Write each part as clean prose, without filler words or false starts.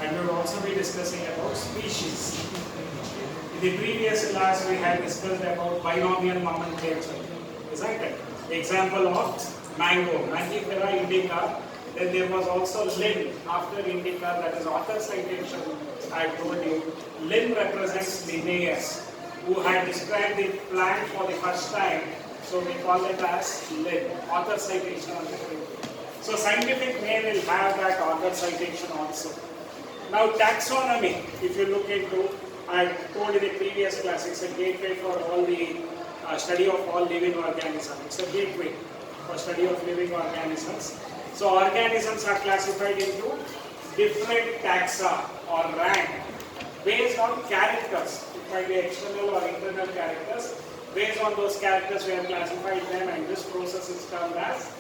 and we will also be discussing about species. In the previous class, we had discussed about binomial nomenclature, isn't it? Example of mango, Mangifera indica. Then there was also Lin after indica, that is author citation. I told you, Lin represents Linnaeus, who had described the plant for the first time. So we call it as Lin, author citation on the tree. So scientific name will have that author citation also. Now taxonomy, if you look into, I told in the previous class, it's a gateway for all the study of all living organisms. It's a gateway for study of living organisms. So organisms are classified into different taxa or rank based on characters. It might be external or internal characters. Based on those characters, we have classified them, and this process is termed as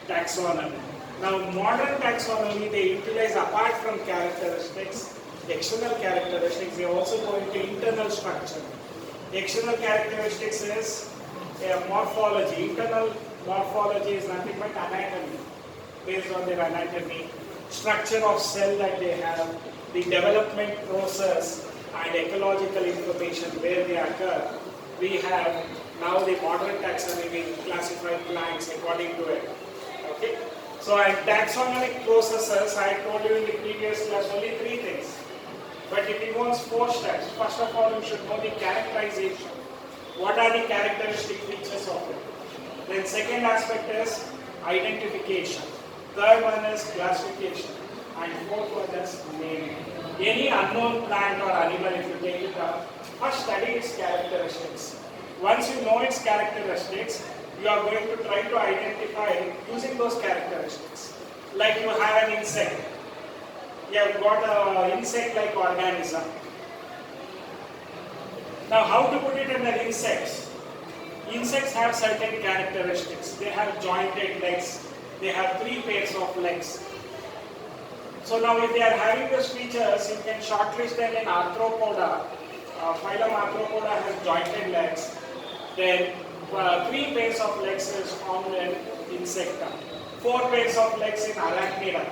taxonomy. Now, modern taxonomy, they utilize, apart from characteristics, external characteristics, they also go into internal structure. External characteristics is morphology. Internal morphology is nothing but anatomy. Based on their anatomy, structure of cell that they have, the development process, and ecological information where they occur. We have now the modern taxonomy classify plants according to it. Okay. So in taxonomic processes, I told you in the previous class only 3 things. But it involves 4 steps. First of all, you should know the characterization. What are the characteristic features of it? Then second aspect is identification. Third one is classification. And fourth one is naming. Any unknown plant or animal, if you take it up, first study its characteristics. Once you know its characteristics, you are going to try to identify using those characteristics. Like you have an insect. You have got an insect-like organism. Now, how to put it under insects? Insects have certain characteristics. They have jointed legs. They have 3 pairs of legs. So now if they are having those features, you can shortlist them in Arthropoda. Phylum Arthropoda has jointed legs. Then 3 pairs of legs is found in Insecta. 4 pairs of legs in Arachnida.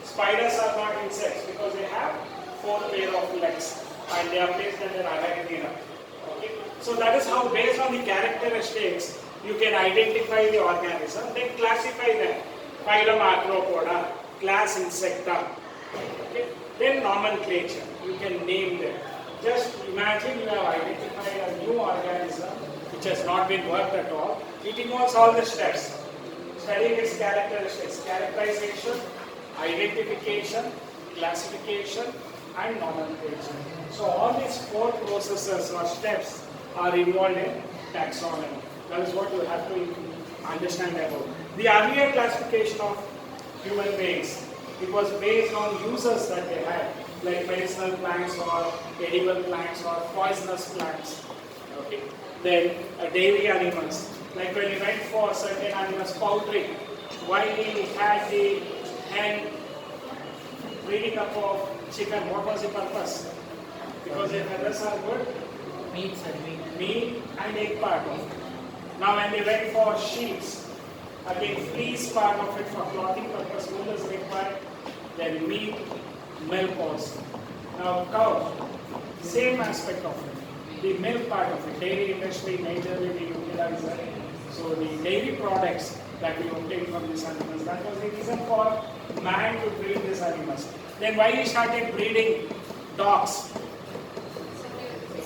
Spiders are not insects because they have 4 pairs of legs and they are placed under Arachnida. Okay? So that is how, based on the characteristics, you can identify the organism, then classify them. Phylum Arthropoda, class Insecta. Okay? Then nomenclature, you can name them. Just imagine you have identified a new organism which has not been worked at all. It involves all the steps. Studying its characteristics, characterization, identification, classification, and nomenclature. So all these 4 processes or steps are involved in taxonomy. That is what you have to understand about. The earlier classification of human beings, it was based on uses that they had, like medicinal plants or edible plants or poisonous plants. Okay. Then dairy animals, like when we went for certain animals, poultry, why we had the hen breeding up of chicken, what was the purpose? Because the feathers are good? Meat and egg part of it. Now when they went for sheep, again fleece part of it for clothing purpose, wool is required, then meat, milk also. Now cow, same aspect of it, the milk part of it, dairy industry majorly we utilize that. So the dairy products that we obtain from these animals, that was the reason for man to breed these animals. Then why he started breeding dogs?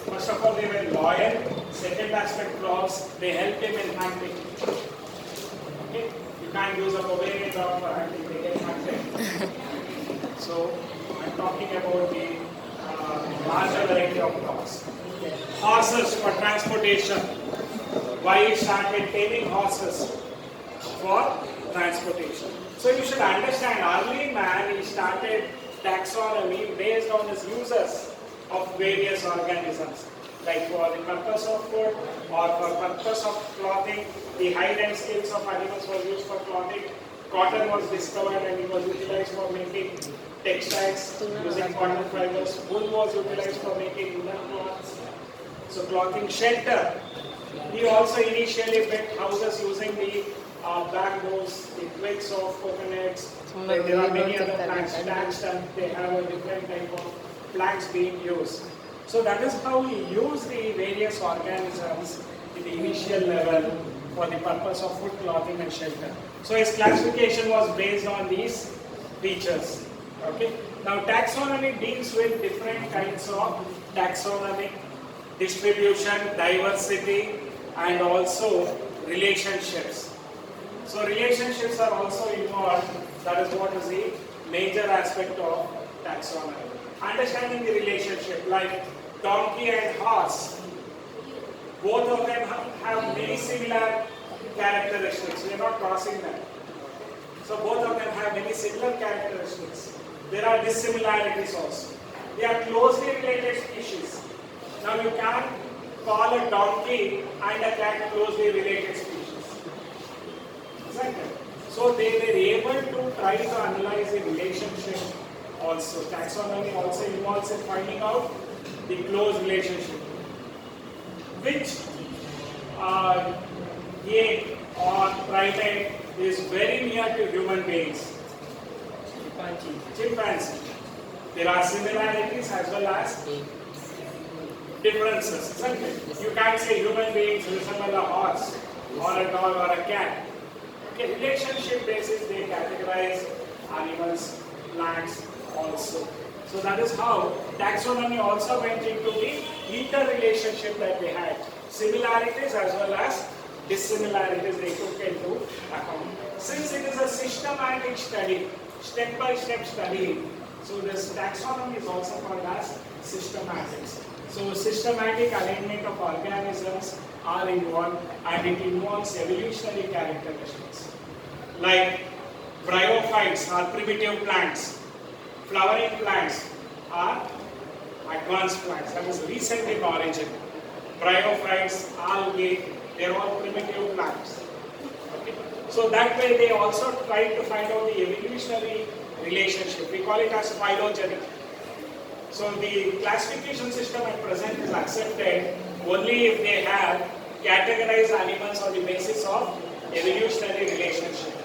First of all, they were loyal. Second aspect was they helped him in hunting. Okay? You can't use a Bavarian dog for hunting, they get hunted. So, I'm talking about the larger variety of dogs. Horses for transportation. Why he started taming horses? For transportation. So, you should understand, early man, he started taxonomy based on his uses of various organisms, like for the purpose of food or for purpose of clothing. The hide and scales of animals was used for clothing. Cotton was discovered and it was utilized for making textiles using cotton fibers. Wool was utilized for making woolen cloths. So clothing, shelter. He also initially built houses using the bamboos, the twigs of coconuts. Then there are many other plants, plants, and they have a different type of plants being used. So that is how we use the various organisms in the initial level for the purpose of food, clothing and shelter. So his classification was based on these features. Okay. Now taxonomy deals with different kinds of taxonomic distribution, diversity and also relationships. So relationships are also involved. That is what is the major aspect of taxonomy. Understanding the relationship, like donkey and horse, both of them have many similar characteristics. We are not crossing them. So both of them have many similar characteristics. There are dissimilarities also. They are closely related species. Now you can't call a donkey and a cat closely related species. Isn't it? So they were able to try to analyze the relationship also. Taxonomy also involves in finding out the close relationship. Which ape or primate is very near to human beings? Chimpanzee. There are similarities as well as differences, isn't it? You can't say human beings resemble a horse or a dog or a cat. Okay, relationship basis they categorize animals, plants also. So that is how taxonomy also went into the interrelationship that they had. Similarities as well as dissimilarities they took into account. Since it is a systematic study, step-by-step study, so this taxonomy is also called as systematics. So systematic alignment of organisms are involved and it involves evolutionary characteristics. Like bryophytes are primitive plants, flowering plants are advanced plants, that is recent in origin. Bryophytes, algae, they are all primitive plants. Okay. So that way they also try to find out the evolutionary relationship. We call it as phylogeny. So the classification system at present is accepted only if they have categorized animals on the basis of evolutionary relationship.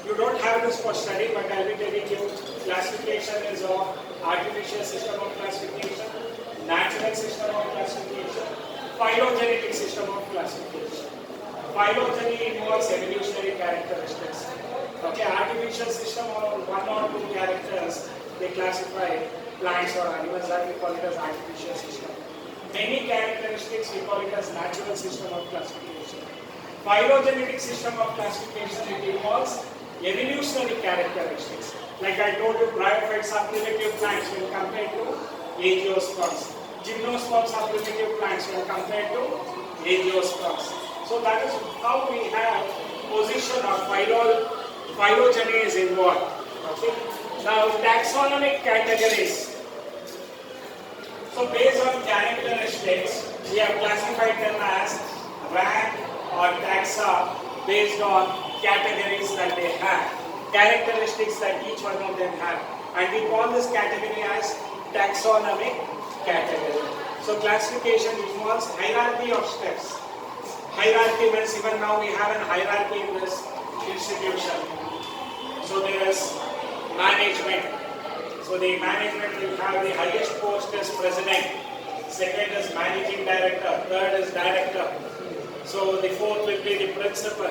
You don't have this for study, but I will be telling you classification is of artificial system of classification, natural system of classification, phylogenetic system of classification. Phylogeny involves evolutionary characteristics. Okay, artificial system or one or two characters, they classify plants or animals, that we call it as artificial system. Many characteristics we call it as natural system of classification. Phylogenetic system of classification, it involves evolutionary characteristics. Like I told you, bryophytes are primitive plants when compared to angiosperms. Gymnosperms are primitive plants when compared to angiosperms. So that is how we have position of phylogeny is involved. Okay. Now taxonomic categories. So based on characteristics, we have classified them as rank or taxa based on categories that they have, characteristics that each one of them have. And we call this category as taxonomic category. So classification involves hierarchy of steps. Hierarchy means even now we have an hierarchy in this institution. So there is management. So the management will have the highest post as president, second is managing director, third is director. So the fourth will be the principal,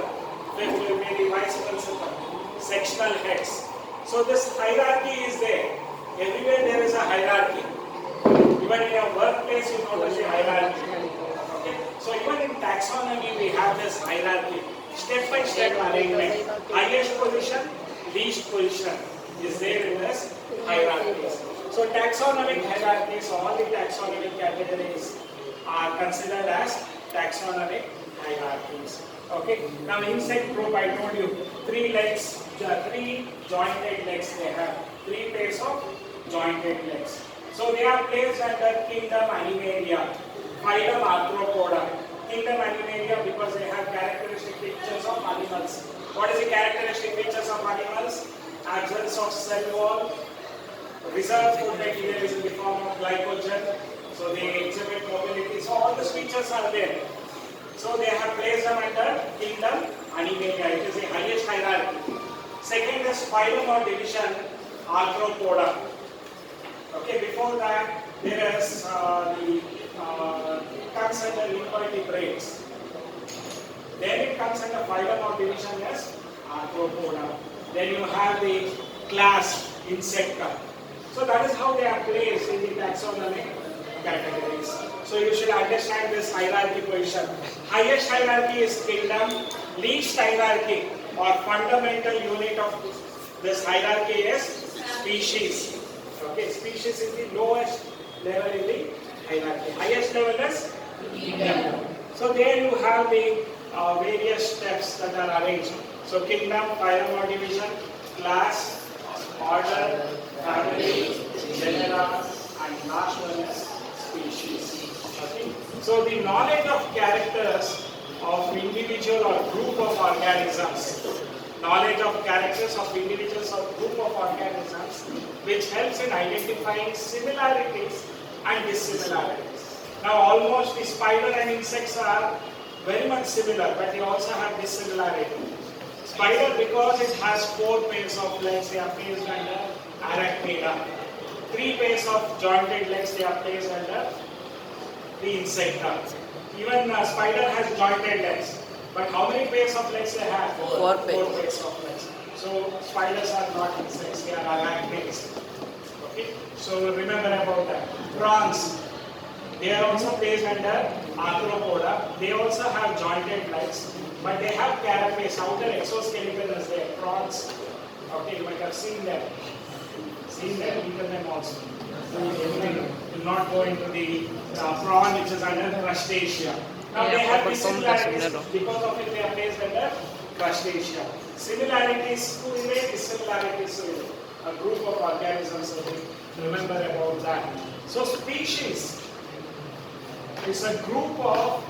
fifth will be the vice principal, sectional heads. So this hierarchy is there. Everywhere there is a hierarchy. Even in your workplace you notice a hierarchy. Okay. So even in taxonomy we have this hierarchy. Step by step arrangement. Highest position, least position is there in this hierarchies. So taxonomic hierarchies, all the taxonomic categories are considered as taxonomic hierarchies. Okay. Now insect group, I told you, three jointed legs they have. Three pairs of jointed legs. So they are placed under kingdom Animalia, phylum Arthropoda. Kingdom Animalia because they have characteristic features of animals. What is the characteristic features of animals? Absence of cell wall, reserve food material is in the form of glycogen, so they exhibit mobility. So all these features are there. So they have placed them under kingdom Animalia, it is the highest hierarchy. Second is phylum or division, Arthropoda. Okay, before that, there is it comes under invertebrates. Then it comes under phylum or division as Arthropoda. Then you have the class Insecta. So that is how they are placed in the taxonomic categories. So you should understand this hierarchy position. Highest hierarchy is kingdom, least hierarchy or fundamental unit of this hierarchy is species. Okay, species is the lowest level in the hierarchy. Highest level is kingdom. So there you have the various steps that are arranged. So kingdom, phylum or division, class, order, family, genera, and last one is species. Okay. So the knowledge of characters of individual or group of organisms, knowledge of characters of individuals or group of organisms, which helps in identifying similarities and dissimilarities. Now almost the spider and insects are very much similar, but they also have dissimilarity. Spider, because it has 4 pairs of legs, they are placed under Arachnida. 3 pairs of jointed legs, they are placed under the Insecta. Even spider has jointed legs, but how many pairs of legs they have? 4 pairs of legs. So spiders are not insects, they are arachnids. Okay, so remember about that. Prawns, they are also placed under Arthropoda. They also have jointed legs, but they have carapace, outer exoskeleton is there. Prawns, okay, you might have seen them. Eaten them also. So you will not go into the prawn which is under crustacea. Now they have dissimilarities, because of it they are placed under crustacea. Similarities to relate, dissimilarities to relate. A group of organisms, so remember about that. So species is a group of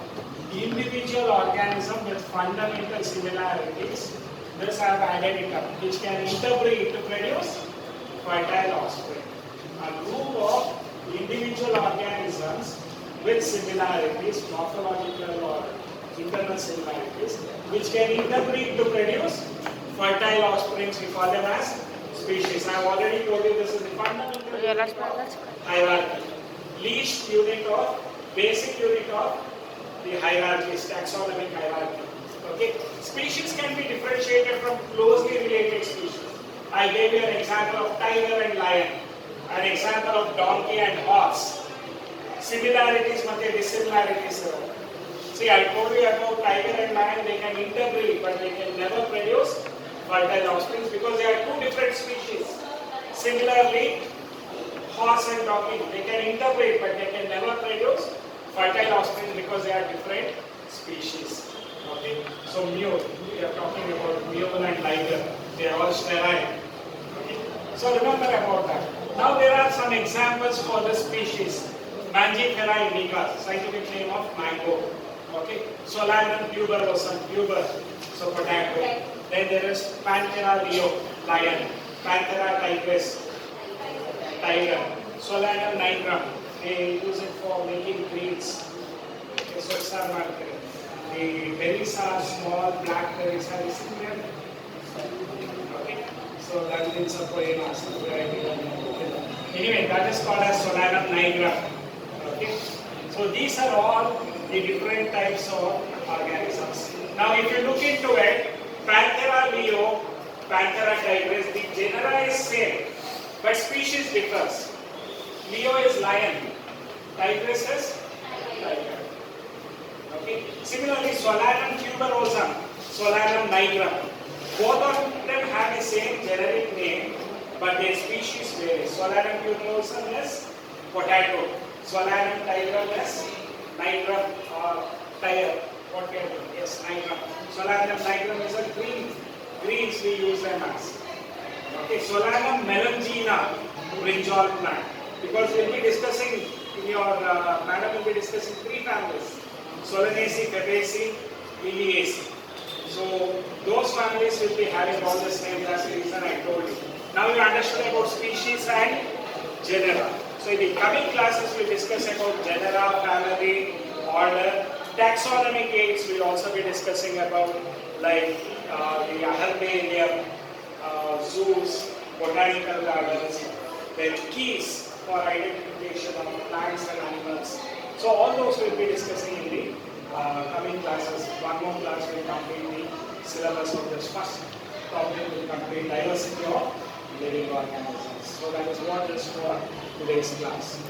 individual organisms with fundamental similarities. This I have added it up, which can interbreed to produce fertile offspring. A group of individual organisms with similarities, morphological or internal similarities, which can interbreed to produce fertile offspring. We call them as species. I have already told you this is the fundamental hierarchy. Least unit of, basic unit of the hierarchy is taxonomic hierarchy. Okay? Species can be differentiated from closely related species. I gave you an example of tiger and lion, an example of donkey and horse. Similarities, but dissimilarities. See, I told you about tiger and lion, they can interbreed, but they can never produce fertile offspring because they are 2 different species. Similarly, horse and donkey, they can interbreed, but they can never produce fertile offspring because they are different species. Okay, so mule, we are talking about mule and liger, they are all sterile. Okay, so remember about that. Now there are some examples for the species. Mangifera indica, scientific name of mango. Okay, Solanum tuberosum, tuber, so potato. Then there is Panthera leo, lion. Panthera tigris, tiger. Solanum nigrum, they use it for making greens. Okay, so it's our market. The berries are small, black berries are similar. Okay, so that means a poemas. Anyway, that is called as Solanum nigrum. Okay, so these are all the different types of organisms. Now, if you look into it, Panthera leo, Panthera tigris, the genera is same, but species differs. Leo is lion, tigris is tiger. Okay. Similarly, Solanum tuberosum, Solanum nigrum, both of them have the same generic name, but their species vary. Solanum tuberosum is potato, Solanum tigrum is nigrum or tiger. What we are doing? Yes, nigrum. Solanum nigrum is a green. Greens we use them as. Okay, Solanum melangina, brinjal plant. Because we'll be discussing, your madam will be discussing 3 families. Solanaceae, Fabaceae, Liliaceae. So those families will be having all the names. That's the reason I told you. Now you understood about species and genera. So in the coming classes we'll discuss about genera, family, order. Taxonomic aids we'll also be discussing about like the herbarium, zoos, botanical gardens, then keys for identification of plants and animals. So all those we'll be discussing in the coming classes. One more class will complete the syllabus of this first topic, will complete diversity of living organisms. So that is what is for today's class.